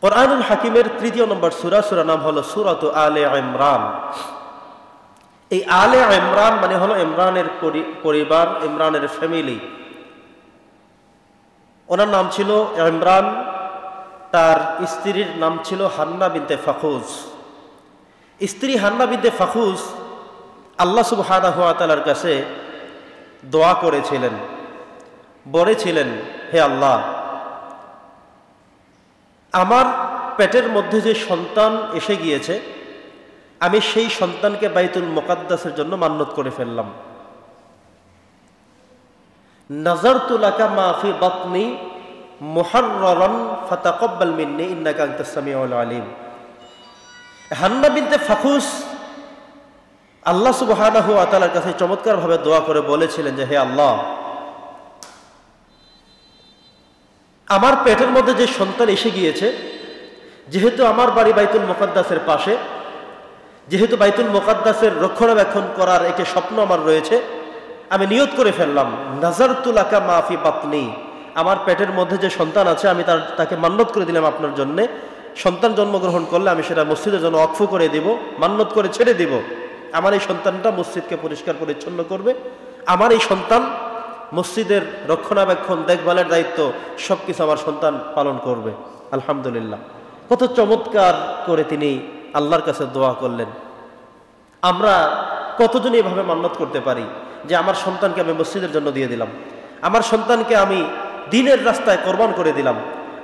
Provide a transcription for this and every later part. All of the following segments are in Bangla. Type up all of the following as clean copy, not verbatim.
কোরআনুল হাকিমের ৩য় নম্বর সূরা নাম হলো সূরাতু আলে ইমরান। এই আলে ইমরান মানে হলো ইমরানের পরিবার, ইমরানের ফ্যামিলি। ওনার নাম ছিল ইমরান, তার স্ত্রীর নাম ছিল হান্না বিনতে ফাখুজ। স্ত্রী হান্না বিনতে ফাখুজ আল্লাহ সুবহানাহু ওয়া তাআলার কাছে দোয়া করেছিলেন, বলেছিলেন, হে আল্লাহ, আমার পেটের মধ্যে যে সন্তান এসে গিয়েছে, আমি সেই সন্তানকে বাইতুল মুকাদ্দাসের জন্য মান্নত করে ফেললাম। নাযারতু লাকা মা ফি বাতনি মুহাররারান ফাতাকাব্বাল মিন্নি ইন্নাকা আনতাস সামিউল আলিম। হান্না বিনতে ফাখুস আল্লাহ সুবহানাহু ওয়া তাআলার কাছে চমৎকারভাবে দোয়া করে বলেছিলেন যে, হে আল্লাহ, আমার পেটের মধ্যে যে সন্তান এসে গিয়েছে, যেহেতু আমার বাড়ি বাইতুল মুকাদ্দাসের পাশে, যেহেতু বাইতুল মুকাদ্দাসের রক্ষণাবেক্ষণ করার একটি স্বপ্ন আমার রয়েছে, আমি নিয়ত করে ফেললাম, নাযারতু লাকা মা ফি বাতনি, আমার পেটের মধ্যে যে সন্তান আছে আমি তাকে মান্নত করে দিলাম আপনার জন্যে। সন্তান জন্মগ্রহণ করলে আমি সেটা মসজিদের জন্য ওয়াকফ করে দিব, মান্নত করে ছেড়ে দিব। আমার এই সন্তানটা মসজিদকে পরিষ্কার পরিচ্ছন্ন করবে, আমার এই সন্তান মসজিদের রক্ষণাবেক্ষণ, দেখভালের দায়িত্ব সবকিছু আমার সন্তান পালন করবে। আলহামদুলিল্লাহ, কত চমৎকার করে তিনি আল্লাহর কাছে দোয়া করলেন। আমরা কতজন এভাবে মান্নত করতে পারি যে আমার সন্তানকে আমি মসজিদের জন্য দিয়ে দিলাম, আমার সন্তানকে আমি দ্বীনের রাস্তায় কোরবান করে দিলাম,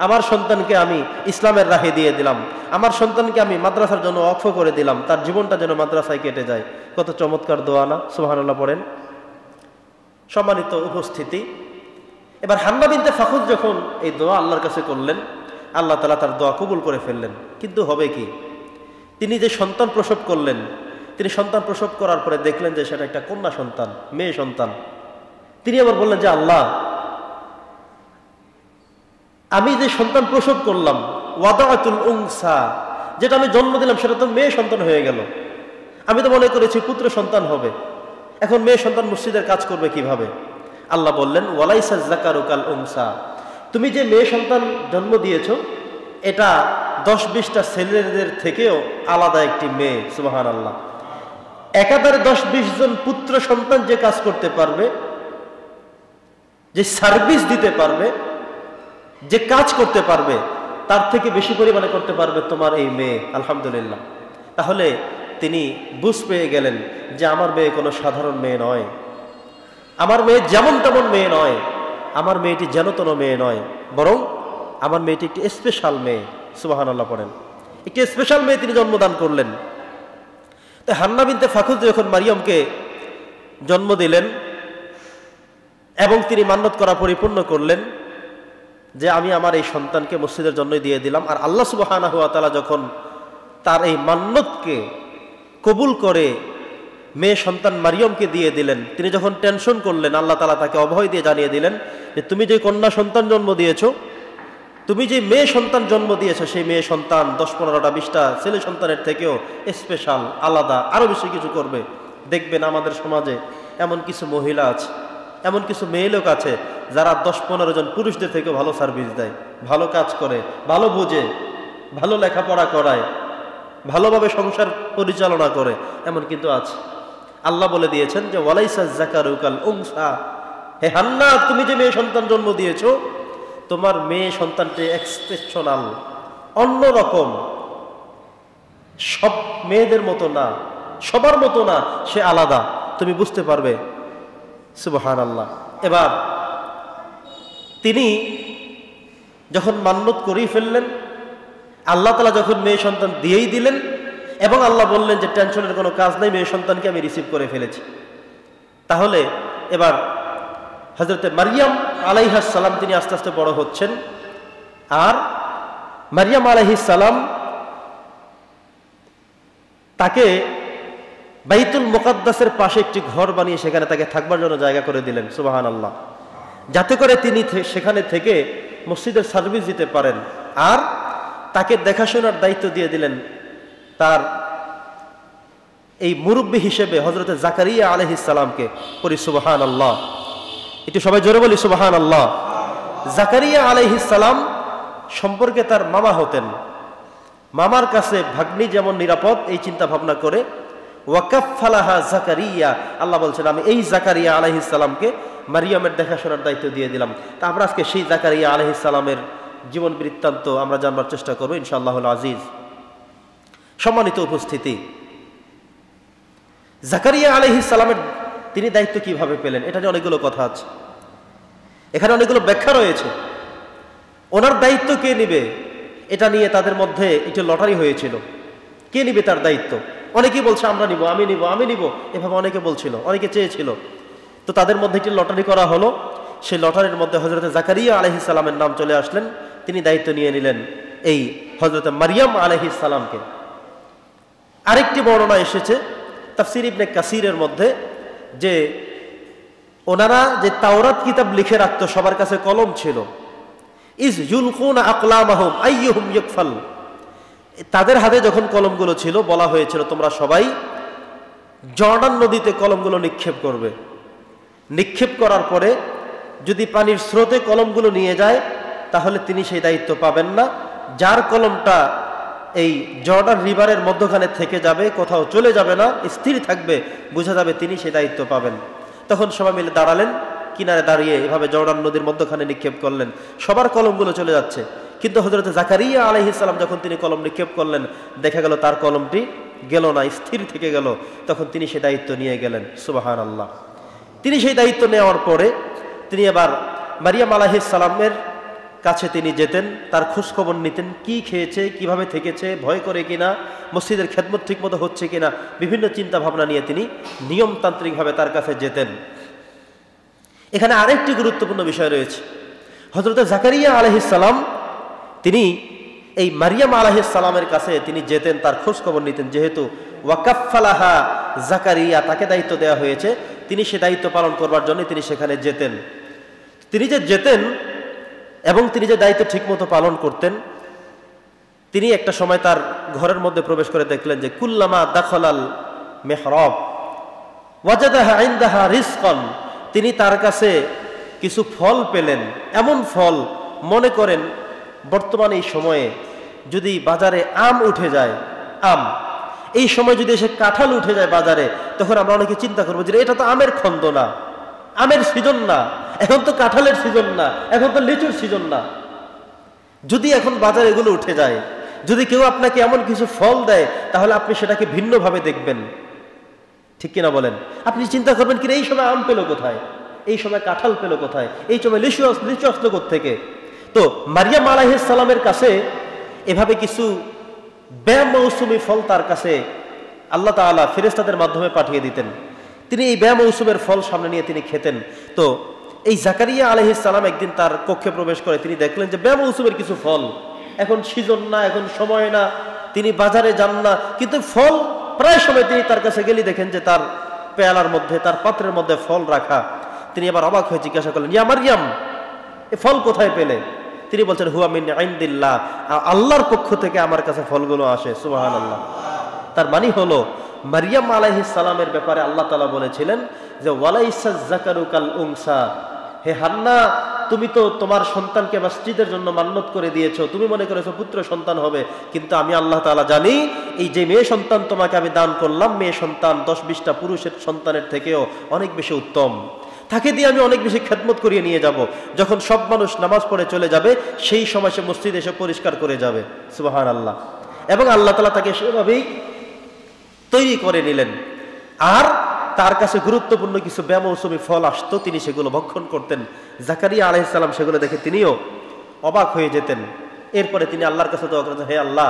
আমার সন্তানকে আমি ইসলামের রাহে দিয়ে দিলাম, আমার সন্তানকে আমি মাদ্রাসার জন্য ওয়াকফ করে দিলাম, তার জীবনটা যেন মাদ্রাসায় কেটে যায়। কত চমৎকার দোয়া না? সুবহানাল্লাহ পড়েন। সম্মানিত উপস্থিতি, এবার হান্না বিনতে ফাখুজ যখন এই দোয়া আল্লাহর কাছে করলেন, আল্লাহ তাআলা তার দোয়া কবুল করে ফেললেন। কিন্তু হবে কি, তিনি যে সন্তান প্রসব করলেন, তিনি সন্তান প্রসব করার পরে দেখলেন যে সেটা একটা কন্যা সন্তান, মেয়ে সন্তান। তিনি আবার বললেন যে, আল্লাহ, আমি যে সন্তান প্রসব করলাম, ওয়াদাআতুল উনসা, যেটা আমি জন্ম দিলাম সেটা তো মেয়ে সন্তান হয়ে গেল। আমি তো মনে করেছি পুত্র সন্তান হবে, এখন মেয়ে সন্তান মসজিদের কাজ করবে কিভাবে? আল্লাহ বললেন, ওয়ালাইসা যাকারু কাল উনসা, তুমি যে মেয়ে সন্তান জন্ম দিয়েছ এটা 10-20টা ছেলেদের থেকেও আলাদা একটি মেয়ে। সুবহানাল্লাহ, একাধারে 10-20 জন পুত্র সন্তান যে কাজ করতে পারবে, যে সার্ভিস দিতে পারবে, যে কাজ করতে পারবে, তার থেকে বেশি পরিমাণে করতে পারবে তোমার এই মেয়ে। আলহামদুলিল্লাহ। তাহলে তিনি বুঝ পেয়ে গেলেন যে আমার মেয়ে কোনো সাধারণ মেয়ে নয়, আমার মেয়ে যেমন তেমন মেয়ে নয়, আমার মেয়েটি যেন তেন মেয়ে নয়, বরং আমার মেয়েটি একটি স্পেশাল মেয়ে। সুবহানাল্লাহ পড়েন। একটি স্পেশাল মেয়ে তিনি জন্মদান করলেন। তো হান্না বিনতে ফাখুজ যখন মারিয়ামকে জন্ম দিলেন এবং তিনি মান্নত করা পরিপূর্ণ করলেন যে আমি আমার এই সন্তানকে মসজিদের জন্যই দিয়ে দিলাম, আর আল্লাহ সুবহানাহু ওয়া তাআলা যখন তার এই মান্নতকে কবুল করে মেয়ে সন্তান মারিয়ামকে দিয়ে দিলেন, তিনি যখন টেনশন করলেন, আল্লাহ তাআলা তাকে অভয় দিয়ে জানিয়ে দিলেন যে তুমি যে কন্যা সন্তান জন্ম দিয়েছো, তুমি যে মেয়ে সন্তান জন্ম দিয়েছো, সেই মেয়ে সন্তান 10-15টা 20টা ছেলে সন্তানের থেকেও স্পেশাল, আলাদা, আরো বেশি কিছু করবে। দেখবেন আমাদের সমাজে এমন কিছু মহিলা আছে, এমন কিছু মেয়ে লোক আছে যারা 10-15 জন পুরুষদের থেকেও ভালো সার্ভিস দেয়, ভালো কাজ করে, ভালো বোঝে, ভালো লেখাপড়া করায়, ভালোভাবে সংসার পরিচালনা করে, এমন কিন্তু আছে। আল্লাহ বলে দিয়েছেন যে ওয়ালাইসা যাকারু কাল উনসা, হে হান্না, তুমি যে মেয়ে সন্তান জন্ম দিয়েছো, তোমার মেয়ে সন্তানটি এক্সেপশনাল, অন্যরকম, সব মেয়েদের মতো না, সবার মতো না, সে আলাদা, তুমি বুঝতে পারবে। সুবহানাল্লাহ। এবার তিনি যখন মান্নত করেই ফেললেন, আল্লাহ তাআলা যখন মেয়ে সন্তান দিয়েই দিলেন, এবং আল্লাহ বললেন যে টেনশনের কোনো কাজ নাই, মেয়ে সন্তানকে আমি রিসিভ করে ফেলেছি। তাহলে এবার হযরতে মারিয়াম আলাইহিস সালাম তিনি আস্তে আস্তে বড় হচ্ছেন, আর মারিয়াম আলাইহিস সালাম তাকে বাইতুল মুকাদ্দাসের পাশে একটি ঘর বানিয়ে সেখানে তাকে থাকবার জন্য জায়গা করে দিলেন। সুবহানাল্লাহ। যাতে করে তিনি সেখানে থেকে মসজিদের সার্ভিস দিতে পারেন, আর তাকে দেখাশোনার দায়িত্ব দিয়ে দিলেন তার এই মুরব্বী হিসেবে হযরতে জাকারিয়া আলাইহিস সালামকে। পড়ি সুবহানাল্লাহ, একটু সবাই জোরে বলি সুবহানাল্লাহ। জাকারিয়া আলাইহিস সালাম সম্পর্কে তার মামা হতেন, মামার কাছে ভাগ্নি যেমন নিরাপদ এই চিন্তা ভাবনা করে ওয়াকাফালাহা জাকারিয়া, আল্লাহ বলছেন আমি এই জাকারিয়া আলাইহিস সালামকে মারিয়ামের দেখাশোনার দায়িত্ব দিয়ে দিলাম। তা আমরা আজকে সেই জাকারিয়া আলাইহিস সালামের জীবন বৃত্তান্ত আমরা জানবার চেষ্টা করবো ইনশাআল্লাহুল আজিজ। সম্মানিত উপস্থিতি, জাকারিয়া আলাইহিস সালামের তিনি দায়িত্ব কিভাবে পেলেন, এটা নিয়ে অনেকগুলো কথা আছে, এখানে অনেকগুলো ব্যাখ্যা রয়েছে। ওনার দায়িত্ব কে নিবে এটা নিয়ে তাদের মধ্যে একটু লটারি হয়েছিল, কে নিবে তার দায়িত্ব। অনেকেই বলছে আমরা নিব, আমি নিব, আমি নিব, এভাবে অনেকে বলছিল, অনেকে চেয়েছিল। তো তাদের মধ্যে একটি লটারি করা হলো, সেই লটারির মধ্যে হযরত জাকারিয়া আলাইহিস সালামের নাম চলে আসলেন, তিনি দায়িত্ব নিয়ে নিলেন এই হযরত মারিয়াম আলাইহিস সালামকে। আরেকটি বর্ণনা এসেছে তাফসীর ইবনে কাসিরের মধ্যে যে ওনারা যে তাওরাত কিতাব লিখে রাখতো, সবার কাছে কলম ছিল, ইজ ইউলকুনা আকলামাহুম আইয়ুহুম ইয়াকফাল, তাদের হাতে যখন কলমগুলো ছিল বলা হয়েছিল তোমরা সবাই জর্ডান নদীতে কলমগুলো নিক্ষেপ করবে। নিক্ষেপ করার পরে যদি পানির স্রোতে কলমগুলো নিয়ে যায় তাহলে তিনি সেই দায়িত্ব পাবেন না। যার কলমটা এই জর্ডান রিভারের মধ্যখানে থেকে যাবে, কোথাও চলে যাবে না, স্থির থাকবে, বোঝা যাবে তিনি সেই দায়িত্ব পাবেন। তখন সবাই মিলে দাঁড়ালেন, কিনারে দাঁড়িয়ে এভাবে জর্ডান নদীর মধ্যখানে নিক্ষেপ করলেন, সবার কলমগুলো চলে যাচ্ছে। কিন্তু হযরত জাকারিয়া আলাইহিস সালাম যখন তিনি কলম নিক্ষেপ করলেন, দেখা গেল তার কলমটি গেল না, স্থির থেকে গেল। তখন তিনি সেই দায়িত্ব নিয়ে গেলেন। সুবহানাল্লাহ। তিনি সেই দায়িত্ব নেওয়ার পরে তিনি এবার মারিয়াম আলাইহিস সালামের কাছে তিনি যেতেন, তার খোঁজখবর নিতেন, কি খেয়েছে, কিভাবে থেকেছে, ভয় করে কিনা, মসজিদের খেদমত ঠিকমতো হচ্ছে কিনা, বিভিন্ন চিন্তা ভাবনা নিয়ে তিনি নিয়মতান্ত্রিকভাবে তার কাছে যেতেন। এখানে আরেকটি গুরুত্বপূর্ণ বিষয় রয়েছে। হযরত জাকারিয়া আলাইহিস সালাম তিনি এই মারিয়াম আলাইহিস সালামের কাছে তিনি যেতেন, তার খোঁজ খবর নিতেন। যেহেতু ওয়াকাফালাহা জাকারিয়া, তাকে দায়িত্ব দেওয়া হয়েছে, তিনি সে দায়িত্ব পালন করবার জন্য তিনি সেখানে যেতেন। তিনি যে যেতেন এবং তিনি যে দায়িত্ব ঠিকমতো পালন করতেন, তিনি একটা সময় তার ঘরের মধ্যে প্রবেশ করে দেখলেন যে কুল্লামা দাখালাল মিহরাব ওয়াজাদাহা ইনদাহা রিজকান, তিনি তার কাছে কিছু ফল পেলেন। এমন ফল, মনে করেন বর্তমানে এই সময়ে যদি বাজারে আম উঠে যায়, আম, এই সময় যদি এসে কাঁঠাল উঠে যায় বাজারে, তখন আমরা অনেকে চিন্তা করবো যে এটা তো আমের খন্দ না, আমের সিজন না, এখন তো কাঁঠালের সিজন না, এখন তো লিচুর সিজন না। যদি এখন বাজারে এগুলো উঠে যায়, যদি কেউ আপনাকে এমন কিছু ফল দেয়, তাহলে আপনি সেটাকে ভিন্নভাবে দেখবেন, ঠিক কিনা বলেন? আপনি চিন্তা করবেন কিনা এই সময় আম পেল কোথায়, এই সময় কাঁঠাল পেল কোথায়, এই সময় লিচু আসলো কোত্থেকে। তো মারিয়াম আলাইহিস সালামের কাছে এভাবে কিছু বেমৌসুমী ফল তার কাছে আল্লাহ তাআলা ফেরেশতাদের মাধ্যমে পাঠিয়ে দিতেন। তিনি এই বেমৌসুমের ফল সামনে নিয়ে তিনি খেতেন। তো এই জাকারিয়া আলাইহিস সালাম একদিন তার কক্ষে প্রবেশ করে তিনি দেখলেন যে বেমৌসুমের কিছু ফল, এখন সিজন না, এখন সময় না, তিনি বাজারে যান না, কিন্তু ফল প্রায় সময় তিনি তার কাছে গেলে দেখেন যে তার পেয়ালার মধ্যে, তার পাত্রের মধ্যে ফল রাখা। তিনি আবার অবাক হয়ে জিজ্ঞাসা করলেন, ইয়া মারিয়াম, এ ফল কোথায় পেলে? তিনি বলছেন হুয়া মিন ইনদিল্লাহ, আল্লাহর পক্ষ থেকে আমার কাছে ফলগুলো আসে। সুবহানাল্লাহ। তার মানে হলো মারিয়াম আলাইহিস সালামের ব্যাপারে আল্লাহ তাআলা বলেছিলেন যে ওয়ালাইসা যাকারু কাল উনসা, হে হান্না, তুমি তো তোমার সন্তানকে মসজিদের জন্য মান্নত করে দিয়েছো, তুমি মনে করেছো পুত্র সন্তান হবে, কিন্তু আমি আল্লাহ তাআলা জানি এই যে মেয়ে সন্তান তোমাকে আমি দান করলাম, মেয়ে সন্তান 10-20টা পুরুষের সন্তানের থেকেও অনেক বেশি উত্তম। তাকে দিয়ে আমি অনেক বেশি খেদমত করিয়ে নিয়ে যাব। যখন সব মানুষ নামাজ পড়ে চলে যাবে, সেই সময় সে মসজিদে এসে পরিষ্কার করে যাবে। সুবহানাল্লাহ। এবং আল্লাহ তাআলা তাকে সেভাবেই তৈরি করে নিলেন। আর তার কাছে গুরুত্বপূর্ণ কিছু বেমৌসুমী ফল আসতো, তিনি সেগুলো ভক্ষণ করতেন। জাকারিয়া আলাইহিস সালাম সেগুলো দেখে তিনিও অবাক হয়ে যেতেন। এরপরে তিনি আল্লাহর কাছে দোয়া করেন, হে আল্লাহ,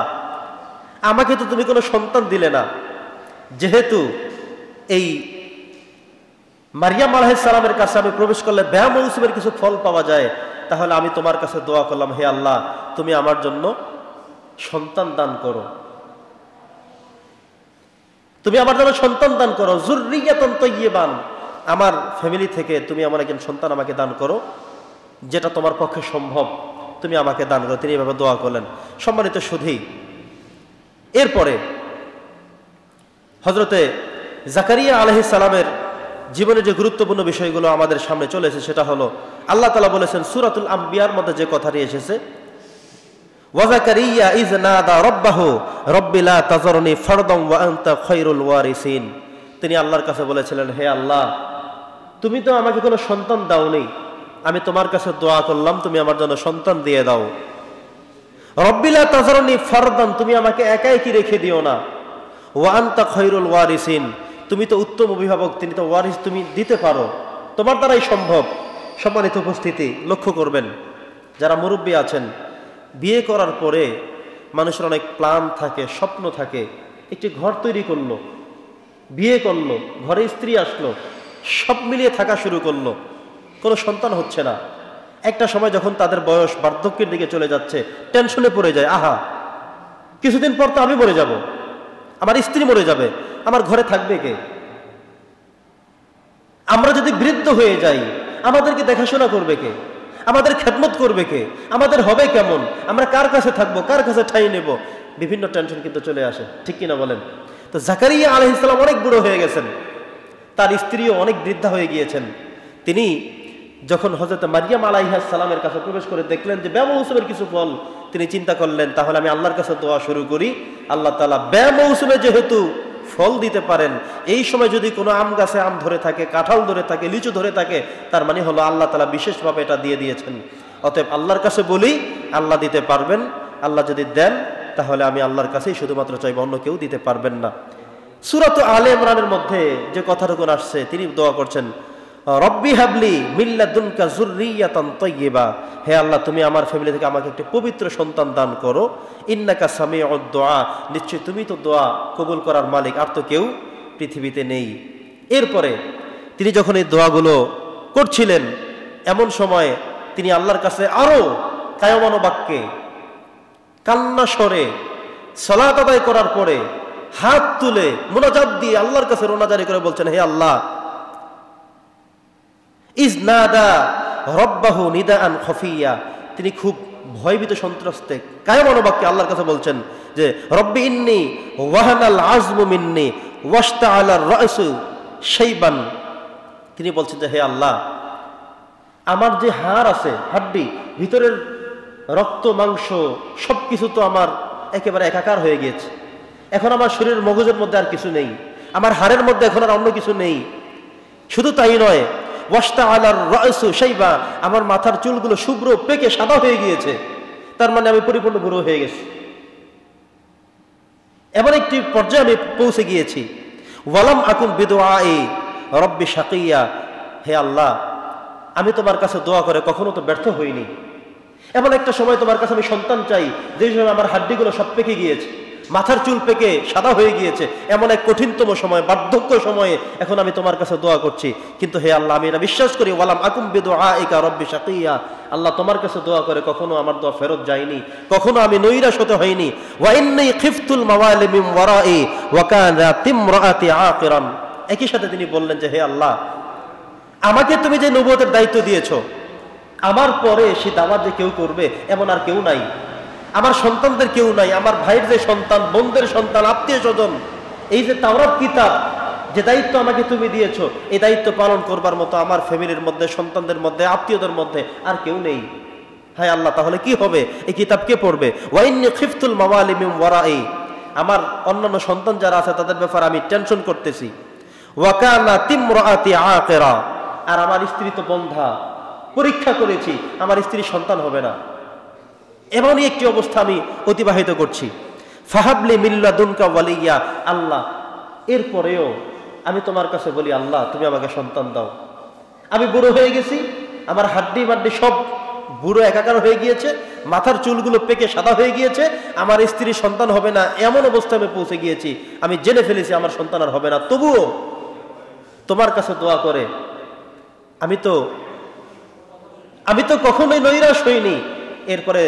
আমাকে তো তুমি কোনো সন্তান দিলে না, যেহেতু এই মারিয়াম আলাইহিস সালামের কাছে আমি প্রবেশ করলে বেমৌসুমের কিছু ফল পাওয়া যায়, তাহলে আমি তোমার কাছে দোয়া করলাম, হে আল্লাহ, তুমি আমার জন্য সন্তান দান করো, তুমি আমার জন্য সন্তান দান করো, যুররিয়াতান তাইয়্যিবান, আমার ফ্যামিলি থেকে তুমি আমার একজন সন্তান আমাকে দান করো, যেটা তোমার পক্ষে সম্ভব তুমি আমাকে দান করো। তিনি এভাবে দোয়া করলেন। সম্মানিত সুধী, এরপরে হযরতে জাকারিয়া আলাইহিস সালামের জীবনে যে গুরুত্বপূর্ণ বিষয়গুলো আমাদের সামনে চলে এসেছে, সেটা হলো আল্লাহ তাআলা বলেছেন সূরাতুল আম্বিয়ার মধ্যে যে কথাটি এসেছে ওয়া যাকারিয়া ইয নাদা রাব্বাহু রাব্বি লা তাযরনি ফারদান ওয়া আনতা খায়রুল ওয়ারিসিন। তিনি আল্লাহর কাছে বলেছিলেন, হে আল্লাহ, তুমি তো আমাকে কোনো সন্তান দাওনি, আমি তোমার কাছে দোয়া করলাম তুমি আমার জন্য সন্তান দিয়ে দাও। রাব্বি লা তাযরনি ফারদান, তুমি আমাকে একাই কি রেখে দিও না। ওয়া আনতা খায়রুল ওয়ারিসিন, তুমি তো উত্তম অভিভাবক, তিনি তো ওয়ারিস, তুমি দিতে পারো, তোমার দ্বারাই সম্ভব। সম্মানিত উপস্থিতি, লক্ষ্য করবেন যারা মুরব্বী আছেন, বিয়ে করার পরে মানুষের অনেক প্ল্যান থাকে, স্বপ্ন থাকে। একটি ঘর তৈরি করলো, বিয়ে করলো, ঘরে স্ত্রী আসলো, সব মিলিয়ে থাকা শুরু করলো, কোনো সন্তান হচ্ছে না। একটা সময় যখন তাদের বয়স বার্ধক্যের দিকে চলে যাচ্ছে, টেনশনে পড়ে যায়, আহা কিছুদিন পর তো আমি মরে যাব, আমার স্ত্রী মরে যাবে, আমার ঘরে থাকবে কে? আমরা যদি বৃদ্ধ হয়ে যাই আমাদেরকে দেখাশোনা করবে কে? আমাদের খেদমত করবে কে? আমাদের হবে কেমন? আমরা কার কাছে থাকবো, কার কাছে ঠাঁই নেব? বিভিন্ন টেনশন কিন্তু চলে আসে, ঠিক কিনা বলেন? তো জাকারিয়া আলাইহিস সালাম অনেক বুড়ো হয়ে গেছেন, তার স্ত্রীও অনেক বৃদ্ধা হয়ে গিয়েছেন। তিনি যখন হযরত মারিয়াম আলাইহিস সালামের কাছে প্রবেশ করে দেখলেন যে বেমৌসুমের কিছু ফল, তিনি চিন্তা করলেন তাহলে আমি আল্লাহর কাছে দোয়া শুরু করি। আল্লাহ তাআলা বেমৌসুমে যেহেতু ফল দিতে পারেন, এই সময় যদি কোনো আম গাছে আম ধরে থাকে, কাঁঠাল ধরে থাকে, লিচু ধরে থাকে, তার মানে হলো আল্লাহ তাআলা বিশেষভাবে এটা দিয়ে দিয়েছেন। অতএব আল্লাহর কাছে বলি, আল্লাহ দিতে পারবেন। আল্লাহ যদি দেন তাহলে আমি আল্লাহর কাছেই শুধুমাত্র চাইব, অন্য কেউ দিতে পারবেন না। সূরা আলে ইমরানের মধ্যে যে কথাটুকু আসছে, তিনি দোয়া করছেন, রব্বি হাবলি মিন লাদুনকা যুররিয়াতান তাইয়্যিবা, হে আল্লাহ তুমি আমার ফ্যামিলি থেকে আমাকে একটি পবিত্র সন্তান দান করো। ইন্নাকা সামিউদ দুআ, নিশ্চয় তুমি তো দোয়া কবুল করার মালিক, আর তো কেউ পৃথিবীতে নেই। এরপরে তিনি যখন এই দোয়াগুলো করছিলেন, এমন সময় তিনি আল্লাহর কাছে আরো কায়মানো বাক্যে কান্না স্বরে সালাত আদায় করার পরে হাত তুলে মুনাজাত দিয়ে আল্লাহর কাছে রোনাজারি করে বলছেন, হে আল্লাহ, ইজনাদা রব্বাহু নিদাআন খফিয়া, তিনি খুব ভয়ভীত সন্ত্রস্তে কায়মানো বাক্যে আল্লাহর কাছে বলছেন যে রব্বি ইন্নী ওয়াহানাল আযমু মিন্নি ওয়াশতাআলার রাসু শাইবান। তিনি বলছেন যে হে আল্লাহ, আমার যে হাড় আছে, হাড্ডি, ভিতরের রক্ত মাংস সবকিছু তো আমার একেবারে একাকার হয়ে গিয়েছে, এখন আমার শরীরের মগজের মধ্যে আর কিছু নেই, আমার হাড়ের মধ্যে এখন আর অন্য কিছু নেই। শুধু তাই নয়, ওয়াশতাআলার রাসু শাইবা, আমার মাথার চুলগুলো শুভ্র পেকে সাদা হয়ে গিয়েছে, তার মানে আমি পরিপূর্ণ বুড়ো হয়ে গেছি। এমন একটি পর্যায়ে আমি পৌঁছে গিয়েছি। ওয়ালাম আকুন বিদুআই রব্বি শাকিয়া, হে আল্লাহ, আমি তোমার কাছে দোয়া করে কখনো তো ব্যর্থ হইনি। এমন একটা সময় তোমার কাছে আমি সন্তান চাই, যে সময় আমার হাড্ডিগুলো সব পেকে গিয়েছে, মাথার চুল পেকে সাদা হয়ে গিয়েছে, এমন এক কঠিনতম সময়, বার্ধক্য সময়ে এখন আমি তোমার কাছে দোয়া করছি। কিন্তু হে আল্লাহ, আমি এটা বিশ্বাস করি, ওয়ালাম আকুম বিদুআইকা রব্বি শাকিয়া, আল্লাহ তোমার কাছে দোয়া করে কখনো আমার দোয়া ফেরত যায়নি, কখনো আমি নৈরাশ হতে হয়নি। ওয়া ইন্নী খিফতুল মাওয়ালি মিন ওয়ারাই ওয়া কানাত ইমরাআতি আকিরান। একই সাথে তিনি বললেন যে হে আল্লাহ, আমাকে তুমি যে নবুয়তের দায়িত্ব দিয়েছো, আমার পরে সে দাওয়াত যে কেউ করবে এমন আর কেউ নাই, আমার সন্তানদের কেউ নাই, আমার ভাইয়ের যে সন্তান, বোনদের সন্তান, আত্মীয় স্বজন, এই যে তাওরাত কিতাব যে দায়িত্ব আমাকে তুমি দিয়েছো, এই দায়িত্ব পালন করবার মতো আমার ফ্যামিলির মধ্যে, সন্তানদের মধ্যে, আত্মীয়দের মধ্যে আর কেউ নেই। হায় আল্লাহ, তাহলে কি হবে? এই কিতাব কে পড়বে? ওয়া ইন্নী খিফতুল মাওয়ালি মিন ওয়ারাই, আমার অন্যান্য সন্তান যারা আছে তাদের ব্যাপারে আমি টেনশন করতেছি। ওয়া কানাত ইমরাআতি আকিরা, আর আমার স্ত্রী তো বন্ধা, পরীক্ষা করেছি, আমার স্ত্রীর সন্তান হবে না, এমনই একটি অবস্থা আমি অতিবাহিত করছি। ফাহাবলি মিন লাদুনকা ওয়ালিয়া, আল্লাহ এরপরেও আমি তোমার কাছে বলি, আল্লাহ তুমি আমাকে সন্তান দাও। আমি বুড়ো হয়ে গেছি, আমার হাড্ডি মাড্ডি সব বুড়ো একাকার হয়ে গিয়েছে, মাথার চুলগুলো পেকে সাদা হয়ে গিয়েছে, আমার স্ত্রীর সন্তান হবে না, এমন অবস্থায় আমি পৌঁছে গিয়েছি, আমি জেনে ফেলেছি আমার সন্তান আর হবে না। তবুও তোমার কাছে দোয়া করে আমি তো কখনোই নৈরাশ হইনি। এরপরে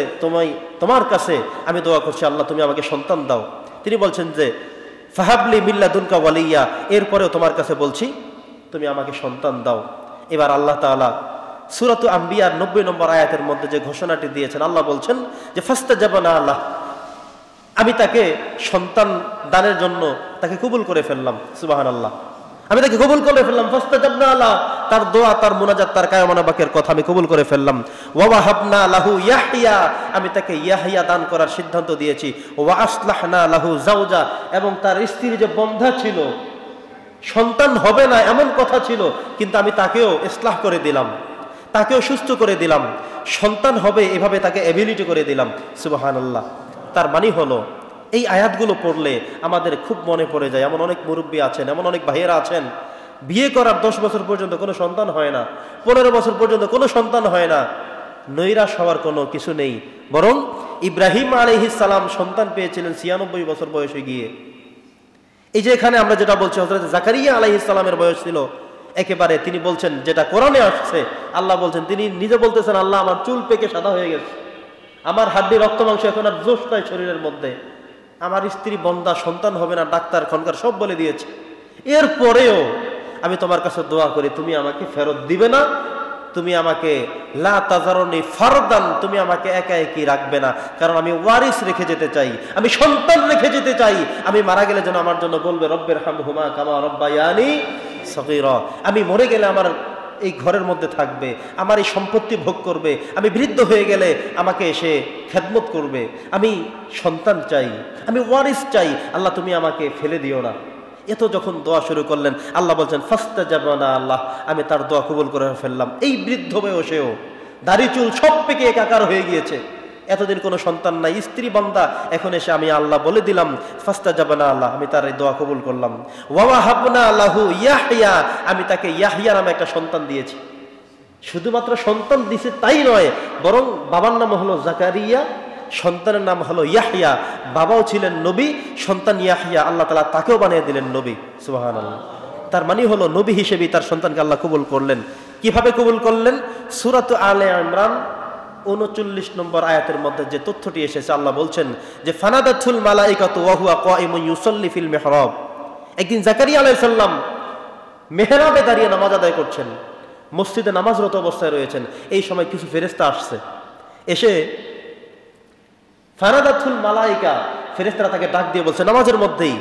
তোমার কাছে আমি দোয়া করছি, আল্লাহ তুমি আমাকে সন্তান দাও। তিনি বলছেন যে ফাহাবলি মিন লাদুনকা ওয়ালিয়া, এরপরেও তোমার কাছে বলছি তুমি আমাকে সন্তান দাও। এবার আল্লাহ তাআলা সূরাত আম্বিয়ার 90 নম্বর আয়াতের মধ্যে যে ঘোষণাটি দিয়েছেন, আল্লাহ বলছেন যে ফাস্তাজাবনা লাহ, আমি তাকে সন্তান দানের জন্য তাকে কবুল করে ফেললাম। সুবহানাল্লাহ, আমি তাকে কবুল করে ফেললাম। ফাস্তাজাবনা লা, তার দোয়া, তার মুনাজাত, তার কায়মানা বাকের কথা আমি কবুল করে ফেললাম। ওয়া ওয়াহাবনা লাহু ইয়াহইয়া, আমি তাকে ইয়াহইয়া দান করার সিদ্ধান্ত দিয়েছি। ওয়া আসলাহনা লাহু যাওজা, এবং তার স্ত্রী যে বন্ধা ছিল, সন্তান হবে না এমন কথা ছিল, কিন্তু আমি তাকেও ইসলাহ করে দিলাম, তাকেও সুস্থ করে দিলাম, সন্তান হবে এভাবে তাকে এবিলিটি করে দিলাম। সুবহানাল্লাহ। তার মানে হলো এই আয়াতগুলো পড়লে আমাদের খুব মনে পড়ে যায়, এমন অনেক মুরব্বী আছেন, এমন অনেক ভাইয়েরা আছেন, বিয়ে করার 10 বছর পর্যন্ত কোনো সন্তান হয় না, 15 বছর পর্যন্ত কোনো সন্তান হয় না। নৈরাশ হওয়ার কোনো কিছু নেই, বরং ইব্রাহিম আলাইহিস সালাম সন্তান পেয়েছিলেন 96 বছর বয়সে গিয়ে। এই যে এখানে আমরা যেটা বলছি, হযরত জাকারিয়া আলাইহিস সালামের বয়স ছিল একেবারে, তিনি বলছেন যেটা কোরআনে আসছে, আল্লাহ বলছেন, তিনি নিজে বলতেছেন, আল্লাহ আমার চুল পেকে সাদা হয়ে গেছে, আমার হাড্ডি রক্ত মাংস এখন আর জোশ নাই শরীরের মধ্যে, আমার স্ত্রী বন্ধা, সন্তান হবে না, ডাক্তার খনকার সব বলে দিয়েছে, এরপরেও আমি তোমার কাছে দোয়া করি, তুমি আমাকে ফেরত দিবে না, তুমি আমাকে লা তাজারনি ফারদান, তুমি আমাকে একা একই রাখবে না, কারণ আমি ওয়ারিস রেখে যেতে চাই, আমি সন্তান রেখে যেতে চাই, আমি মারা গেলে যেন আমার জন্য বলবে রব্বির হামহুমা কামা রব্বায়ানি সগীরা, আমি মরে গেলে আমার এই ঘরের মধ্যে থাকবে, আমার এই সম্পত্তি ভোগ করবে, আমি বৃদ্ধ হয়ে গেলে আমাকে এসে খেদমত করবে, আমি সন্তান চাই, আমি ওয়ারিস চাই, আল্লাহ তুমি আমাকে ফেলে দিও না। এত যখন দোয়া শুরু করলেন, আল্লাহ বলছেন ফাস্তাজাবনা আল্লাহ, আমি তার দোয়া কবুল করে ফেললাম। এই বৃদ্ধ বয়সেও দাড়ি চুল সব পেকে একাকার হয়ে গিয়েছে, এতদিন কোনো সন্তান নাই, স্ত্রী বান্দা, এখন এসে আমি আল্লাহ বলে দিলাম ফাস্তাজাবনা আল্লাহ, আমি তার এই দোয়া কবুল করলাম। ওয়া ওয়াহাবনা লাহু ইয়াহইয়া, আমি তাকে ইয়াহইয়া নামে একটা সন্তান দিয়েছি। শুধুমাত্র সন্তান দিয়েছে তাই নয়, বরং বাবার নাম হলো জাকারিয়া, সন্তানের নাম হলো ইয়াহইয়া, বাবাও ছিলেন নবী, সন্তান ইয়াহইয়া, আল্লাহ তাআলা তাকেও বানিয়ে দিলেন নবী। সুবহানাল্লাহ। তার মানে হলো নবী হিসেবে তার সন্তানকে আল্লাহ কবুল করলেন। কিভাবে কবুল করলেন? সূরাত আলে ইমরান 39 নম্বর আয়াতের মধ্যে যে তথ্যটি এসেছে, আল্লাহ বলছেন যে ফানাদাতুল মালাইকাতু ওয়া হুয়া কাইমুন ইউসাল্লি ফিল মিহরাব, একদিন জাকারিয়া আলাইহিস সালাম মেহরাবে দাঁড়িয়ে নামাজ আদায় করছেন, মসজিদে নামাজরত অবস্থায় রয়েছেন, এই সময় কিছু ফেরেশতা আসছে, এসে ফানাদাতুল মালাইকা, ফেরেশতারা তাকে ডাক দিয়ে বলছে নামাজের মধ্যেই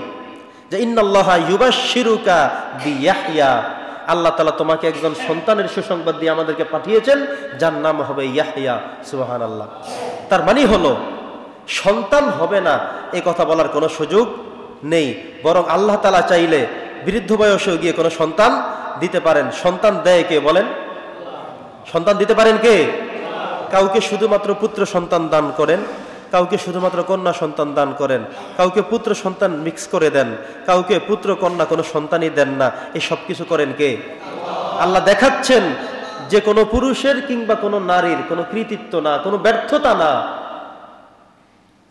যে ইন্নাল্লাহা ইউবাশশিরুকা বিয়াহইয়া, আল্লাহ তাআলা তোমাকে একজন সন্তানের সুসংবাদ দিয়ে আমাদেরকে পাঠিয়েছেন, যার নাম হবে ইয়াহইয়া। সুবহানাল্লাহ। তার মানে হলো সন্তান হবে না এই কথা বলার কোনো সুযোগ নেই, বরং আল্লাহ তাআলা চাইলে বৃদ্ধ বয়সেও গিয়ে কোনো সন্তান দিতে পারেন। সন্তান দেয় কে বলেন? সন্তান দিতে পারেন কে? কাউকে শুধুমাত্র পুত্র সন্তান দান করেন, কাউকে শুধুমাত্র কন্যা সন্তান দান করেন, কাউকে পুত্র সন্তান মিক্স করে দেন, কাউকে পুত্র কন্যা কোনো সন্তানই দেন না। এই সব কিছু করেন কে? আল্লাহ দেখাচ্ছেন যে কোনো পুরুষের কিংবা কোনো নারীর কোনো কৃতিত্ব না, কোনো ব্যর্থতা না,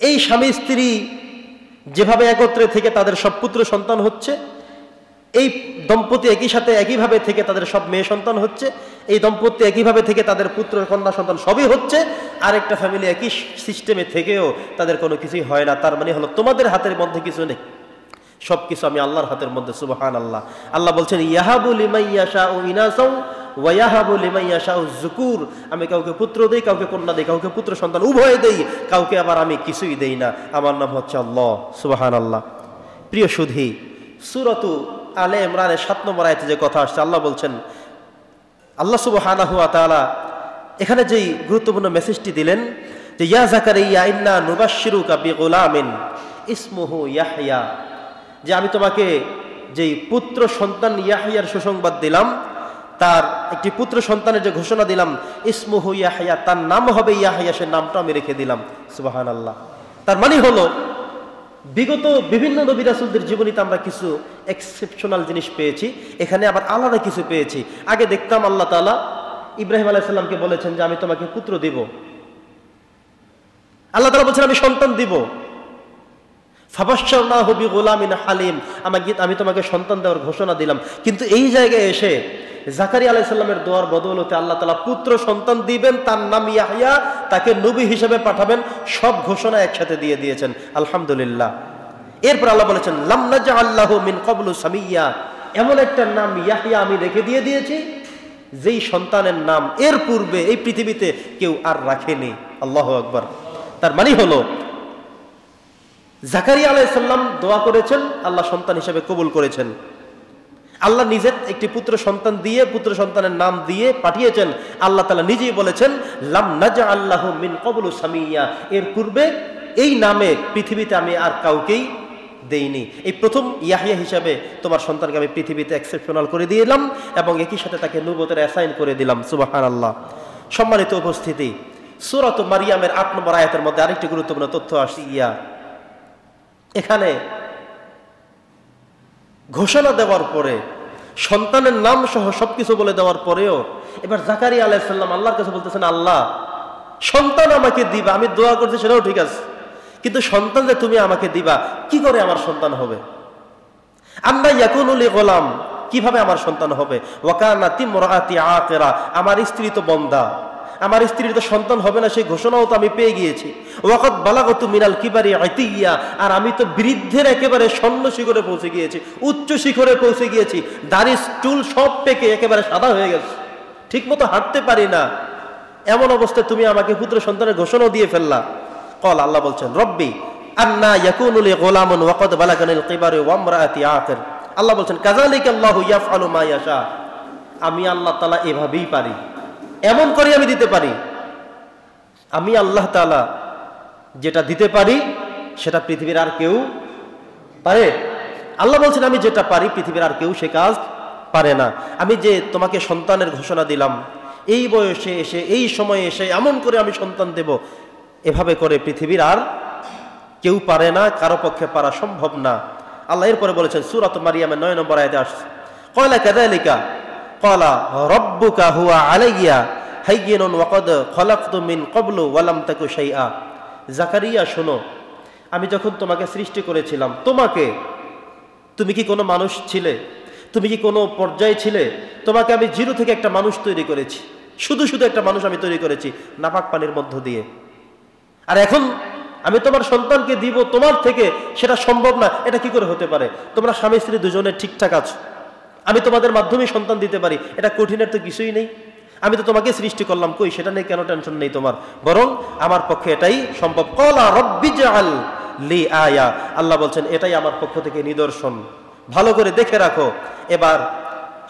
এই স্বামী স্ত্রী যেভাবে একত্রে থেকে তাদের সব পুত্র সন্তান হচ্ছে, এই দম্পতি একই সাথে একইভাবে থেকে তাদের সব মেয়ে সন্তান হচ্ছে, এই দম্পতি একইভাবে থেকে তাদের পুত্র কন্যা সন্তান সবই হচ্ছে, আরেকটা ফ্যামিলি একই সিস্টেমে থেকেও তাদের কোনো কিছুই হয় না। তার মানে হলো তোমাদের হাতের মধ্যে কিছু নেই, সবকিছু আমি আল্লাহর হাতের মধ্যে। সুবহানাল্লাহ। আল্লাহ বলছেন ইয়াহাবু লিমান ইয়াশাউ ইনাসাও ওয়া ইয়াহাবু লিমান ইয়াশাউ যুকুর, আমি কাউকে পুত্র দেই, কাউকে কন্যা দেই, কাউকে পুত্র সন্তান উভয় দেই, কাউকে আবার আমি কিছুই দেই না। আমার নাম হচ্ছে আল্লাহ। সুবহানাল্লাহ। প্রিয় সুধী, সূরাত আলে ইমরানের 7 নম্বর আয়াতে যে কথা আসছে, আল্লাহ বলছেন, আল্লাহ সুবহানাহু ওয়া তাআলা এখানে যেই গুরুত্বপূর্ণ মেসেজটি দিলেন যে ইয়া জাকারিয়া ইন্না নুবাশশিরুকা বিগুলামিন ইসমুহু ইয়াহইয়া, যে আমি তোমাকে যেই পুত্র সন্তান ইয়াহইয়ার সুসংবাদ দিলাম, তার একটি পুত্র সন্তানের যে ঘোষণা দিলাম, ইসমুহু ইয়াহইয়া, তার নাম হবে ইয়াহইয়া, সে নামটা আমি রেখে দিলাম। সুবহানাল্লাহ। তার মানে হলো বিগত বিভিন্ন নবী রাসূলদের জীবনীতে আমরা কিছু এক্সেপশনাল জিনিস পেয়েছি, এখানে আবার আলাদা কিছু পেয়েছি। আগে দেখতাম আল্লাহ তাআলা ইব্রাহিম আলাইহিস সালামকে বলেছেন যে আমি তোমাকে পুত্র দিব, আল্লাহ তাআলা বলেছেন আমি সন্তান দিব। ফাবাশশারনাহু বিগুলামিন হালিম, আমি তোমাকে সন্তান দেওয়ার ঘোষণা দিলাম। কিন্তু এই জায়গায় এসে জাকারিয়া আলাইহিস সালামের দোয়ার বদৌলতে আল্লাহ তাআলা পুত্র সন্তান দিবেন, তার নাম ইয়াহইয়া, তাকে নবী হিসেবে পাঠাবেন, সব ঘোষণা একসাথে দিয়ে দিয়েছেন। আলহামদুলিল্লাহ। এরপর আল্লাহ বলেছেন লাম নাজআল লাহু মিন ক্বাবলু সামিয়্যা, এমন একটা নাম ইয়াহইয়া আমি রেখে দিয়েছি যেই সন্তানের নাম এর পূর্বে এই পৃথিবীতে কেউ আর রাখেনি। আল্লাহু আকবার। তার মানে হলো জাকারিয়া আলাইহিস সালাম দোয়া করেছেন, আল্লাহ সন্তান হিসেবে কবুল করেছেন। আল্লাহ নিজের একটি পুত্র সন্তান দিয়ে পুত্র সন্তানের নাম দিয়ে পাঠিয়েছেন। আল্লাহ তাআলা নিজেই বলেছেন লাম নাজআল লাহু মিন ক্বাবলু সামিয়্যা, এর পূর্বে এই নামে পৃথিবীতে আমি আর কাউকেই দেইনি। এই প্রথম ইয়াহইয়া হিসাবে তোমার সন্তানকে আমি পৃথিবীতে এক্সেপশনাল করে দিলাম এবং একই সাথে তাকে নবুয়তের অ্যাসাইন করে দিলাম। সুবহানাল্লাহ। সম্মানিত উপস্থিতি, সূরাত মারিয়ামের ৮ নম্বর আয়াতের মধ্যে আরেকটি গুরুত্বপূর্ণ তথ্য আসছে। এখানে ঘোষণা দেওয়ার পরে, সন্তানের নাম সহ সবকিছু বলে দেওয়ার পরেও এবার জাকারিয়া আলাইহিস সালাম আল্লাহর কাছে বলতেছেন, আল্লাহ সন্তান আমাকে দিবা, আমি দোয়া করছি সেটাও ঠিক আছে, কিন্তু সন্তান যে তুমি আমাকে দিবা, কি করে আমার সন্তান হবে? আন্না ইয়াকুনু লি গোলাম, কিভাবে আমার সন্তান হবে? ওয়া কানাত ইমরাতি আকিরা, আমার স্ত্রী তো বন্দা, আমার স্ত্রীর তো সন্তান হবে না, সেই ঘোষণাও তো আমি পেয়ে গিয়েছি। ওয়াকাদ বালাগাতু মিনাল কিবারি আতিয়া, আর আমি তো বৃদ্ধের একেবারে শূন্য শিখরে পৌঁছে গিয়েছি, উচ্চ শিখরে পৌঁছে গিয়েছি, দাড়ি চুল সব পেকে একেবারে সাদা হয়ে গেছে, ঠিক মতো হাঁটতে পারি না, এমন অবস্থায় তুমি আমাকে পুত্র সন্তানের ঘোষণাও দিয়ে ফেললা। কল, আল্লাহ বলছেন রব্বি আন্না ইয়াকুনু লি গোলামুন ওয়াকাদ বালাগানিল কিবারু ওয়া ইমরাতি আকির। আল্লাহ বলছেন কাযালিকা আল্লাহু ইয়াফআলু মা ইয়াশা, আমি আল্লাহ তাআলা এভাবেই পারি, এমন করে আমি দিতে পারি। আমি আল্লাহ তাআলা যেটা দিতে পারি সেটা পৃথিবীর আর কেউ পারে। আল্লাহ বলছেন আমি যেটা পারি পৃথিবীর আর কেউ সে কাজ পারে না। আমি যে তোমাকে সন্তানের ঘোষণা দিলাম, এই বয়সে এসে এই সময়ে এসে এমন করে আমি সন্তান দেব, এভাবে করে পৃথিবীর আর কেউ পারে না, কারো পক্ষে পারা সম্ভব না। আল্লাহ এরপরে বলেছেন সূরাত মারিয়ামের ৯ নম্বর আয়াতে আসছে, ক্বালা কাযালিকা ক্বালা রাব্বুকা হুয়া আলাইয়া হাইয়িনুন ওয়া ক্বাদ খলাকতু মিন ক্বাবলু ওয়া লাম তাকু শাইআ। জাকারিয়া শোনো, আমি যখন তোমাকে সৃষ্টি করেছিলাম, তুমি কি কোনো মানুষ ছিলে? তুমি কি কোনো পর্যায়ে ছিলে? তোমাকে আমি জিরো থেকে একটা মানুষ তৈরি করেছি, শুধু একটা মানুষ আমি তৈরি করেছি নাপাক পানির মধ্য দিয়ে। আর এখন আমি তোমার সন্তানকে দিব তোমার থেকে, সেটা সম্ভব না। এটা কি করে হতে পারে? তোমরা স্বামী স্ত্রী দুজনে ঠিকঠাক আছো, আমি তোমাদের মাধ্যমে সন্তান দিতে পারি, এটা কঠিনের তো কিছুই নেই। আমি তো তোমাকে সৃষ্টি করলাম, কই সেটা নিয়ে কেন টেনশন নেই তোমার? বরং আমার পক্ষে এটাই সম্ভব। ক্বালা রাব্বি জাআল লি আয়া, আল্লাহ বলছেন এটাই আমার পক্ষ থেকে নিদর্শন, ভালো করে দেখে রাখো। এবার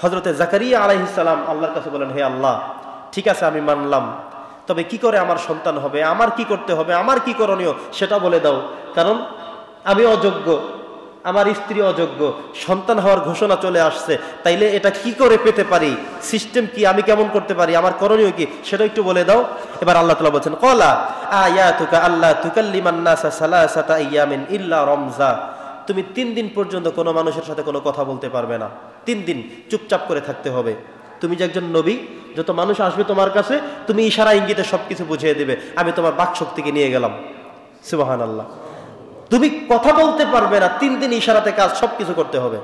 হযরতে জাকারিয়া আলাইহিস সালাম আল্লাহর কাছে বলেন, হে আল্লাহ, ঠিক আছে আমি মানলাম, তবে কি করে আমার সন্তান হবে, আমার কি করতে হবে, আমার কি করণীয় সেটা বলে দাও। কারণ আমি অযোগ্য, আমার স্ত্রী অযোগ্য, সন্তান হওয়ার ঘোষণা চলে আসছে, তাইলে এটা কি করে পেতে পারি, সিস্টেম কি, আমি কেমন করতে পারি, আমার করণীয় কি, সেটা একটু বলে দাও। এবার আল্লাহ তাআলা বলেন, ক্বালা আয়াতুকা আল্লা তুকাল্লিমান নাসা সালাসাতা আইয়ামিন ইল্লা রমজা, তুমি 3 দিন পর্যন্ত কোনো মানুষের সাথে কোনো কথা বলতে পারবে না, 3 দিন চুপচাপ করে থাকতে হবে। তুমি যে একজন নবী, যত মানুষ আসবে তোমার কাছে, তুমি ইশারা ইঙ্গিতে সবকিছু বুঝিয়ে দেবে, আমি তোমার বাক শক্তিকে নিয়ে গেলাম। সুবহানাল্লাহ। তুমি কথা বলতে পারবে না, 3 দিন ইশারাতে কাজ, সবকিছু করতে হবে,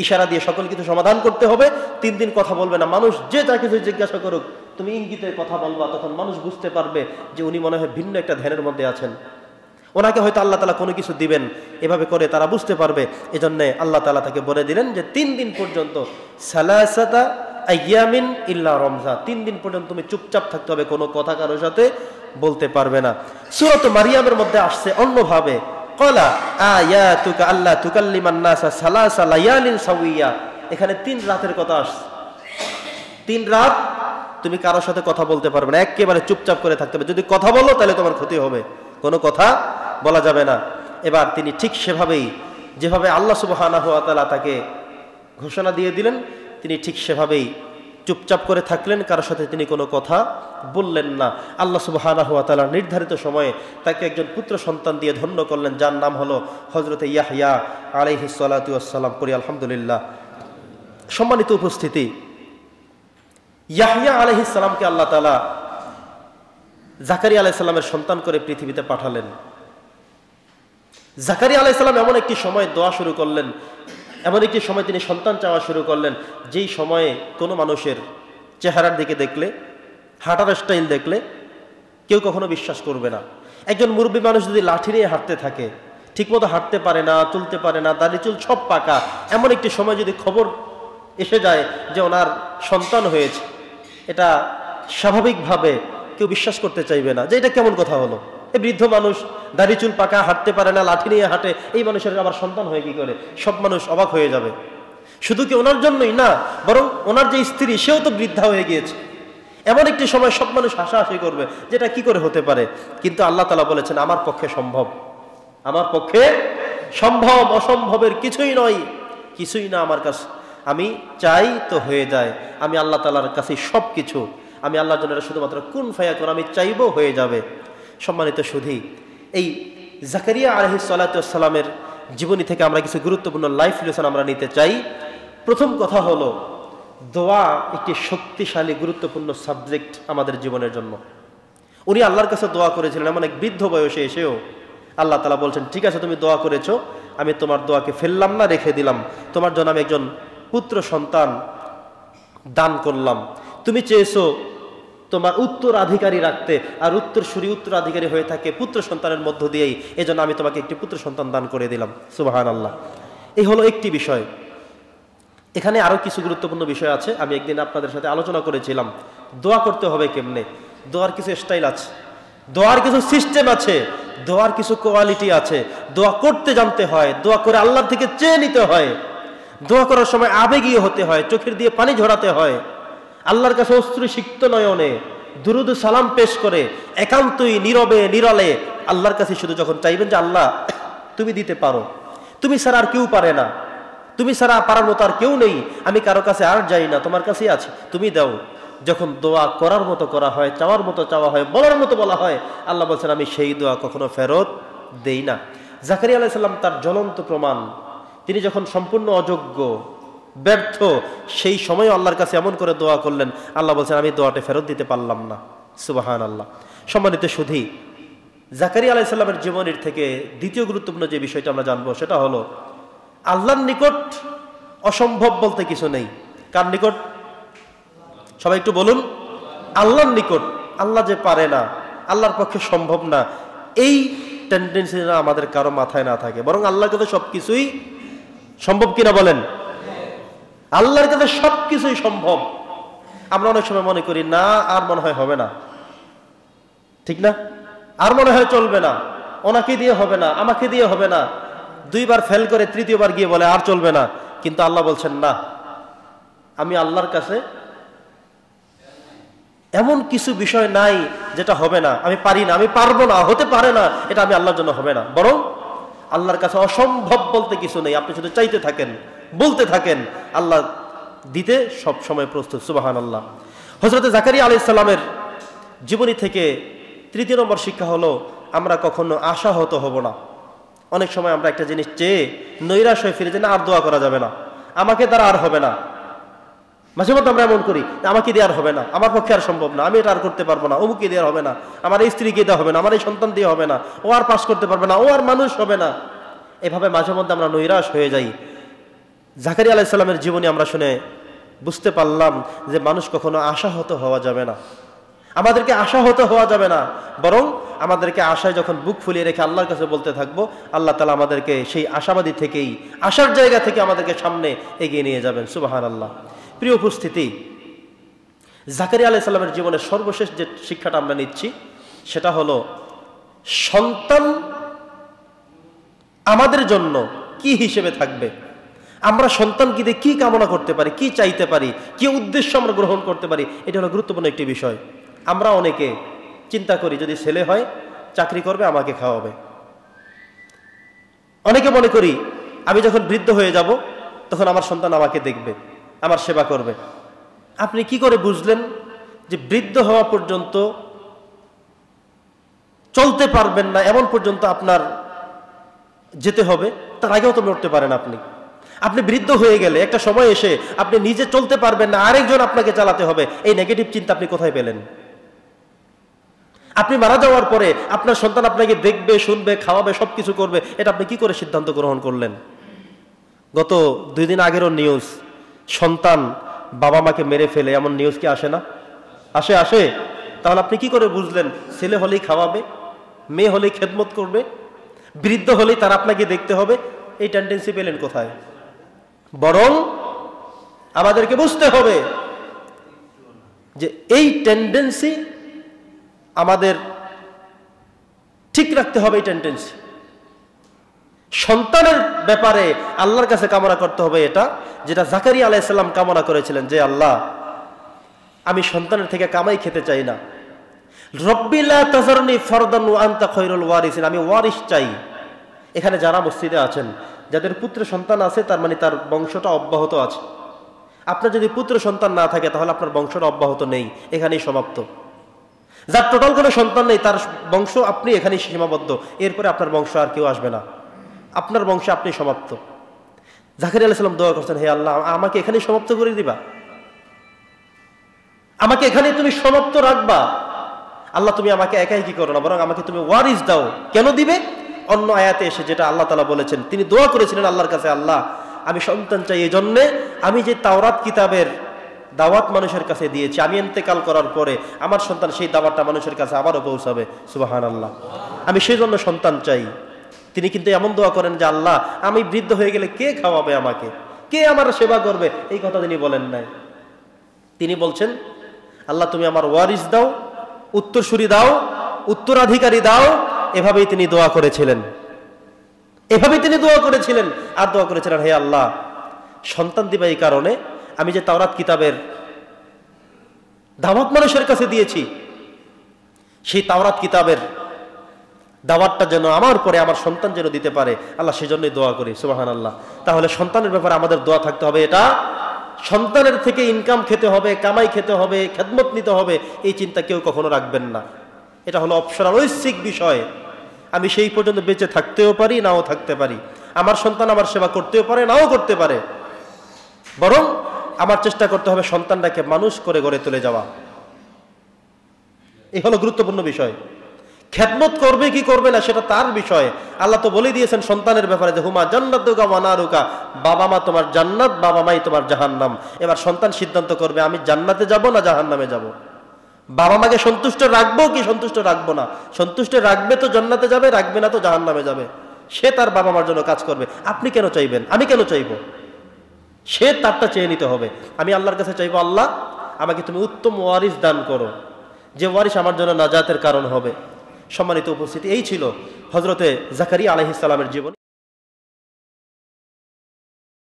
ইশারা দিয়ে সকল কিছু সমাধান করতে হবে। 3 দিন কথা বলবে না, মানুষ যে যা কিছু জিজ্ঞাসা করুক তুমি ইঙ্গিতে কথা বলবা, তখন মানুষ বুঝতে পারবে যে উনি মনে হয় ভিন্ন একটা ধ্যানের মধ্যে আছেন, ওনাকে হয়তো আল্লাহ তাআলা কোনো কিছু দিবেন, এভাবে করে তারা বুঝতে পারবে। এজন্য আল্লাহ তাআলা তাকে বলে দিলেন যে 3 দিন পর্যন্ত সালাসাতা আইয়ামিন ইল্লা রমজা, 3 দিন পর্যন্ত তুমি চুপচাপ থাকতে হবে, কোনো কথা কারোর সাথে বলতে পারবে না। সূরাত মারিয়ামের মধ্যে আসছে অন্যভাবে, ক্বালা আয়াতুকা আল্লা তুকাল্লিমান নাসা সালাসা লায়ালিন সাওয়িয়া, এখানে 3 রাতের কথা আসছে। 3 রাত তুমি কারোর সাথে কথা বলতে পারবে না, একেবারে চুপচাপ করে থাকতে হবে। যদি কথা বলো তাহলে তোমার ক্ষতি হবে, কোনো কথা বলা যাবে না। এবার তিনি ঠিক সেভাবেই, যেভাবে আল্লাহ সুবহানাহু ওয়া তাআলা তাকে ঘোষণা দিয়ে দিলেন, তিনি ঠিক সেভাবেই চুপচাপ করে থাকলেন, কারোর সাথে তিনি কোনো কথা বললেন না। আল্লাহ সুবহানাহু ওয়া তাআলা নির্ধারিত সময়ে তাকে একজন পুত্র সন্তান দিয়ে ধন্য করলেন, যার নাম হলো হযরতে ইয়াহইয়া আলাইহিস সালাতু ওয়াস সালাম। পড়ি আলহামদুলিল্লাহ। সম্মানিত উপস্থিতি, ইয়াহইয়া আলাইহিস সালামকে আল্লাহ তাআলা জাকারিয়া আলাইহিস সালামের সন্তান করে পৃথিবীতে পাঠালেন। জাকারিয়া আলাইহিস সালাম এমন একটি সময় দোয়া শুরু করলেন, এমন একটি সময় তিনি সন্তান চাওয়া শুরু করলেন, যেই সময়ে কোনো মানুষের চেহারার দিকে দেখলে, হাঁটার স্টাইল দেখলে কেউ কখনো বিশ্বাস করবে না। একজন মুরব্বী মানুষ যদি লাঠি নিয়ে হাঁটতে থাকে, ঠিকমতো হাঁটতে পারে না, চলতে পারে না, দাড়ি চুল সব পাকা, এমন একটি সময় যদি খবর এসে যায় যে ওনার সন্তান হয়েছে, এটা স্বাভাবিকভাবে কেউ বিশ্বাস করতে চাইবে না, যে এটা কেমন কথা হলো, এই বৃদ্ধ মানুষ দাড়ি চুল পাকা, হাঁটতে পারে না, লাঠি নিয়ে হাঁটে, এই মানুষের আবার সন্তান হয় কি করে? সব মানুষ অবাক হয়ে যাবে। শুধু কি ওনার জন্যই না, বরং ওনার যে স্ত্রী সেও তো বৃদ্ধা হয়ে গিয়েছে। এমন একটি সময় সব মানুষ হাসাহাসি করবে, যেটা কি করে হতে পারে। কিন্তু আল্লাহ তাআলা বলেছেন আমার পক্ষে সম্ভব, আমার পক্ষে সম্ভব, অসম্ভবের কিছুই নয়, কিছুই না আমার কাছে। আমি চাই তো হয়ে যায়। আমি আল্লাহ তাআলার কাছে সব কিছু, আমি আল্লাহর জন্য শুধুমাত্র কুন ফায়াকুন, আমি চাইবো হয়ে যাবে। সম্মানিত সুধী, এই জাকারিয়া আলাইহিস সালাতু ওয়াস সালামের জীবনী থেকে আমরা কিছু গুরুত্বপূর্ণ লাইফ লেসন আমরা নিতে চাই। প্রথম কথা হলো, দোয়া একটি শক্তিশালী গুরুত্বপূর্ণ সাবজেক্ট আমাদের জীবনের জন্য। উনি আল্লাহর কাছে দোয়া করেছিলেন, এমন এক বৃদ্ধ বয়সে এসেও আল্লাহ তাআলা বলছেন, ঠিক আছে তুমি দোয়া করেছো, আমি তোমার দোয়াকে ফেললাম না, রেখে দিলাম। তোমার জন্য আমি একজন পুত্র সন্তান দান করলাম। তুমি চেয়েছো তোমার উত্তরাধিকারী রাখতে, আর উত্তরসূরি উত্তরাধিকারী হয়ে থাকে পুত্র সন্তানের মধ্য দিয়েই, এজন্য আমি তোমাকে একটি পুত্র সন্তান দান করে দিলাম। সুবহানাল্লাহ। এই হলো একটি বিষয়। এখানে আরো কিছু গুরুত্বপূর্ণ বিষয় আছে। আমি একদিন আপনাদের সাথে আলোচনা করেছিলাম দোয়া করতে হবে কেমনে। দোয়ার কিছু স্টাইল আছে, দোয়ার কিছু সিস্টেম আছে, দোয়ার কিছু কোয়ালিটি আছে। দোয়া করতে জানতে হয়, দোয়া করে আল্লাহর থেকে চেয়ে নিতে হয়। দোয়া করার সময় আবেগীয় হতে হয়, চোখের দিয়ে পানি ঝরাতে হয়। আল্লাহর কাছে অশ্রুসিক্ত নয়নে দুরুদ সালাম পেশ করে একান্তই নীরবে নিরলে আল্লাহর কাছে শুধু যখন চাইবেন যে আল্লাহ তুমি দিতে পারো, তুমি ছাড়া আর কেউ পারে না, তুমি ছাড়া পারার মতো আর কেউ নেই, আমি কারো কাছে আর যাই না, তোমার কাছেই আছি, তুমি দাও। যখন দোয়া করার মতো করা হয়, চাওয়ার মতো চাওয়া হয়, বলার মতো বলা হয়, আল্লাহ বলছেন আমি সেই দোয়া কখনো ফেরত দেই না। জাকারিয়া আলাইহিস সালাম তার জ্বলন্ত প্রমাণ। তিনি যখন সম্পূর্ণ অযোগ্য, ব্যর্থ, সেই সময় আল্লাহর কাছে এমন করে দোয়া করলেন, আল্লাহ বলছেন আমি দোয়াটা ফেরত দিতে পারলাম না। সুবহানাল্লাহ। সম্মানিত সুধী, জাকারিয়া আলাইহিস সালামের জীবনের থেকে দ্বিতীয় গুরুত্বপূর্ণ যে বিষয়টা আমরা জানবো সেটা হলো, আল্লাহর নিকট অসম্ভব বলতে কিছু নেই। কার নিকট? সবাই একটু বলুন। আল্লাহর নিকট। আল্লাহ যে পারে না, আল্লাহর পক্ষে সম্ভব না, এই টেন্ডেন্সি আমাদের কারো মাথায় না থাকে, বরং আল্লাহর কাছে সবকিছুই সম্ভব। কিনা বলেন? আল্লাহর কাছে সবকিছুই সম্ভব। আমরা অনেক সময় মনে করি না, আর মনে হয় হবে না, ঠিক না? আর মনে হয় চলবে না, ওনাকে দিয়ে হবে না, আমাকে দিয়ে হবে না। দুইবার ফেল করে তৃতীয়বার গিয়ে বলে আর চলবে না। কিন্তু আল্লাহ বলছেন না, আমি আল্লাহর কাছে এমন কিছু বিষয় নাই যেটা হবে না, আমি পারি না, আমি পারবো না, হতে পারে না, এটা আমি আল্লাহর জন্য হবে না। বরং আল্লাহর কাছে অসম্ভব বলতে কিছু নেই। আপনি শুধু চাইতে থাকেন, বলতে থাকেন, আল্লাহ দিতে সব সময় প্রস্তুত। সুবহানাল্লাহ। হযরত জাকারিয়া আলাইহিস সালামের জীবনী থেকে তৃতীয় নম্বর শিক্ষা হলো, আমরা কখনো আশাহত হব না। অনেক সময় আমরা একটা জিনিস চেয়ে নৈরাশ হয়ে ফিরে যাই, না আর দোয়া করা যাবে না, আমাকে দ্বারা আর হবে না। মাঝে মধ্যে আমরা এমন করি, আমাকে দিয়ে আর হবে না, আমার পক্ষে আর সম্ভব না, আমি এটা আর করতে পারবো না, অমুকে দিয়ে আর হবে না, আমার এই স্ত্রীকে দেওয়া হবে না, আমার এই সন্তান দিয়ে হবে না, ও আর পাস করতে পারবে না, ও আর মানুষ হবে না। এভাবে মাঝে মধ্যে আমরা নৈরাশ হয়ে যাই। জাকারিয়া আলাইহিস সালামের জীবনী আমরা শুনে বুঝতে পারলাম যে মানুষ কখনো আশাহত হওয়া যাবে না। আমাদেরকে আশাহত হওয়া যাবে না, বরং আমাদেরকে আশায় যখন বুক ফুলিয়ে রেখে আল্লাহর কাছে বলতে থাকবো, আল্লাহ তাআলা আমাদেরকে সেই আশাবাদী থেকেই, আশার জায়গা থেকে আমাদেরকে সামনে এগিয়ে নিয়ে যাবেন। সুবহানাল্লাহ। প্রিয় উপস্থিতি, জাকারিয়া আলাইহিস সালামের জীবনের সর্বশেষ যে শিক্ষাটা আমরা নিচ্ছি সেটা হলো, সন্তান আমাদের জন্য কি হিসেবে থাকবে, আমরা সন্তানকে দিয়ে কি কামনা করতে পারি, কি চাইতে পারি, কি উদ্দেশ্য আমরা গ্রহণ করতে পারি, এটা হলো গুরুত্বপূর্ণ একটি বিষয়। আমরা অনেকে চিন্তা করি যদি ছেলে হয় চাকরি করবে, আমাকে খাওয়াবে। অনেকে মনে করি আমি যখন বৃদ্ধ হয়ে যাব তখন আমার সন্তান আমাকে দেখবে, আমার সেবা করবে। আপনি কি করে বুঝলেন যে বৃদ্ধ হওয়া পর্যন্ত চলতে পারবেন না, এমন পর্যন্ত আপনার যেতে হবে? তার আগেও তো মরতে পারেন আপনি। আপনি বৃদ্ধ হয়ে গেলে একটা সময় এসে আপনি নিজে চলতে পারবেন না, আরেকজন আপনাকে চালাতে হবে, এই নেগেটিভ চিন্তা আপনি কোথায় পেলেন? আপনি মারা যাওয়ার পরে আপনার সন্তান আপনাকে দেখবে, শুনবে, খাওয়াবে, সবকিছু করবে, এটা আপনি কি করে সিদ্ধান্ত গ্রহণ করলেন? গত 2 দিন আগেরও নিউজ, সন্তান বাবা মাকে মেরে ফেলে, এমন নিউজ কি আসে না? আসে, আসে। তাহলে আপনি কি করে বুঝলেন ছেলে হলেই খাওয়াবে, মেয়ে হলেই খেদমত করবে, বৃদ্ধ হলেই তার আপনাকে দেখতে হবে? এই টেন্ডেন্সি পেলেন কোথায়? বরং আমাদেরকে বুঝতে হবে যে এই টেন্ডেন্সি আমাদের ঠিক রাখতে হবে। এই টেন্ডেন্সি সন্তানের ব্যাপারে আল্লাহর কাছে কামনা করতে হবে এটা, যেটা জাকারিয়া আলাইহিস সালাম কামনা করেছিলেন, যে আল্লাহ আমি সন্তানের থেকে কামাই খেতে চাই না। রব্বি লা তাযারনি ফারদান ওয়া আনতা খায়রুল ওয়ারিসিন, আমি ওয়ারিস চাই। এখানে যারা মসজিদে আছেন, যাদের পুত্র সন্তান আছে, তার মানে তার বংশটা অব্যাহত আছে। আপনার যদি পুত্র সন্তান না থাকে তাহলে আপনার বংশটা অব্যাহত নেই, এখানেই সমাপ্ত। যার টোটাল কোনো সন্তান নেই তার বংশ আপনি এখানেই সীমাবদ্ধ, এরপরে আপনার বংশ আর কেউ আসবে না, আপনার বংশে আপনি সমাপ্ত। জাকারিয়া আলাইহিস সালাম দোয়া করছেন, হে আল্লাহ আমাকে এখানেই সমাপ্ত করে দিবা, আমাকে এখানেই তুমি সমাপ্ত রাখবা। আল্লাহ তুমি আমাকে একাই কি করো না, বরং আমাকে তুমি ওয়ারিস দাও। কেন দিবে? অন্য আয়াতে এসে যেটা আল্লাহ তাআলা বলেছেন, তিনি দোয়া করেছিলেন আল্লাহর কাছে, আল্লাহ আমি সন্তান চাই এই জন্যে আমি যে তাওরাত কিতাবের দাওয়াত মানুষের কাছে দিয়েছি, আমি ইন্তেকাল করার পরে আমার সন্তান সেই দাওয়াতটা মানুষের কাছে আবারও পৌঁছাবে। সুবহানাল্লাহ, আমি সেই জন্য সন্তান চাই। তিনি কিন্তু এমন দোয়া করেন যে আল্লাহ আমি বৃদ্ধ হয়ে গেলে কে খাওয়াবে আমাকে, কে আমার সেবা করবে, এই কথা তিনি বলেন নাই। তিনি বলছেন আল্লাহ তুমি আমার ওয়ারিস দাও, উত্তরসূরি দাও, উত্তরাধিকারী দাও। এভাবেই তিনি দোয়া করেছিলেন, এভাবেই তিনি দোয়া করেছিলেন। আর দোয়া করেছিলেন, হে আল্লাহ সন্তান দিবা এই কারণে আমি যে তাওরাত কিতাবের দাওয়াত মানুষের কাছে দিয়েছি, সেই তাওরাত কিতাবের দাওয়াতটা যেন আমার পরে আমার সন্তান যেন দিতে পারে, আল্লাহ সেজন্যই দোয়া করি। সুবহানাল্লাহ। তাহলে সন্তানের ব্যাপারে আমাদের দোয়া থাকতে হবে এটা, সন্তানের থেকে ইনকাম খেতে হবে, কামাই খেতে হবে, খেদমত নিতে হবে, এই চিন্তা কেউ কখনো রাখবেন না। এটা হলো অপসরাল ঐচ্ছিক বিষয়। আমি সেই পর্যন্ত বেঁচে থাকতেও পারি, নাও থাকতে পারি, আমার সন্তান আমার সেবা করতেও পারে, নাও করতে পারে। বরং আমার চেষ্টা করতে হবে সন্তানটাকে মানুষ করে গড়ে তুলে যাওয়া, এই হলো গুরুত্বপূর্ণ বিষয়। খেদমত করবে কি করবে না সেটা তার বিষয়। আল্লাহ তো বলে দিয়েছেন সন্তানের ব্যাপারে যে হুমা জান্নাতুকা ওয়া নারুকা, বাবা মা তোমার জান্নাত, বাবা মাই তোমার জাহান্নাম। এবার সন্তান সিদ্ধান্ত করবে আমি জান্নাতে যাব না জাহান্নামে যাব, বাবা মাকে সন্তুষ্ট রাখবো কি সন্তুষ্ট রাখবো না। সন্তুষ্ট রাখবে তো জান্নাতে যাবে, রাখবে না তো জাহান্নামে যাবে। সে তার বাবা মার জন্য কাজ করবে। আপনি কেন চাইবেন, আমি কেন চাইবো? সে তারটা চেয়ে নিতে হবে। আমি আল্লাহর কাছে চাইবো, আল্লাহ আমাকে তুমি উত্তম ওয়ারিস দান করো, যে ওয়ারিস আমার জন্য নাজাতের কারণ হবে। সম্মানিত উপস্থিতি, এই ছিল হযরতে জাকারিয়া আলাইহিস সালামের জীবন।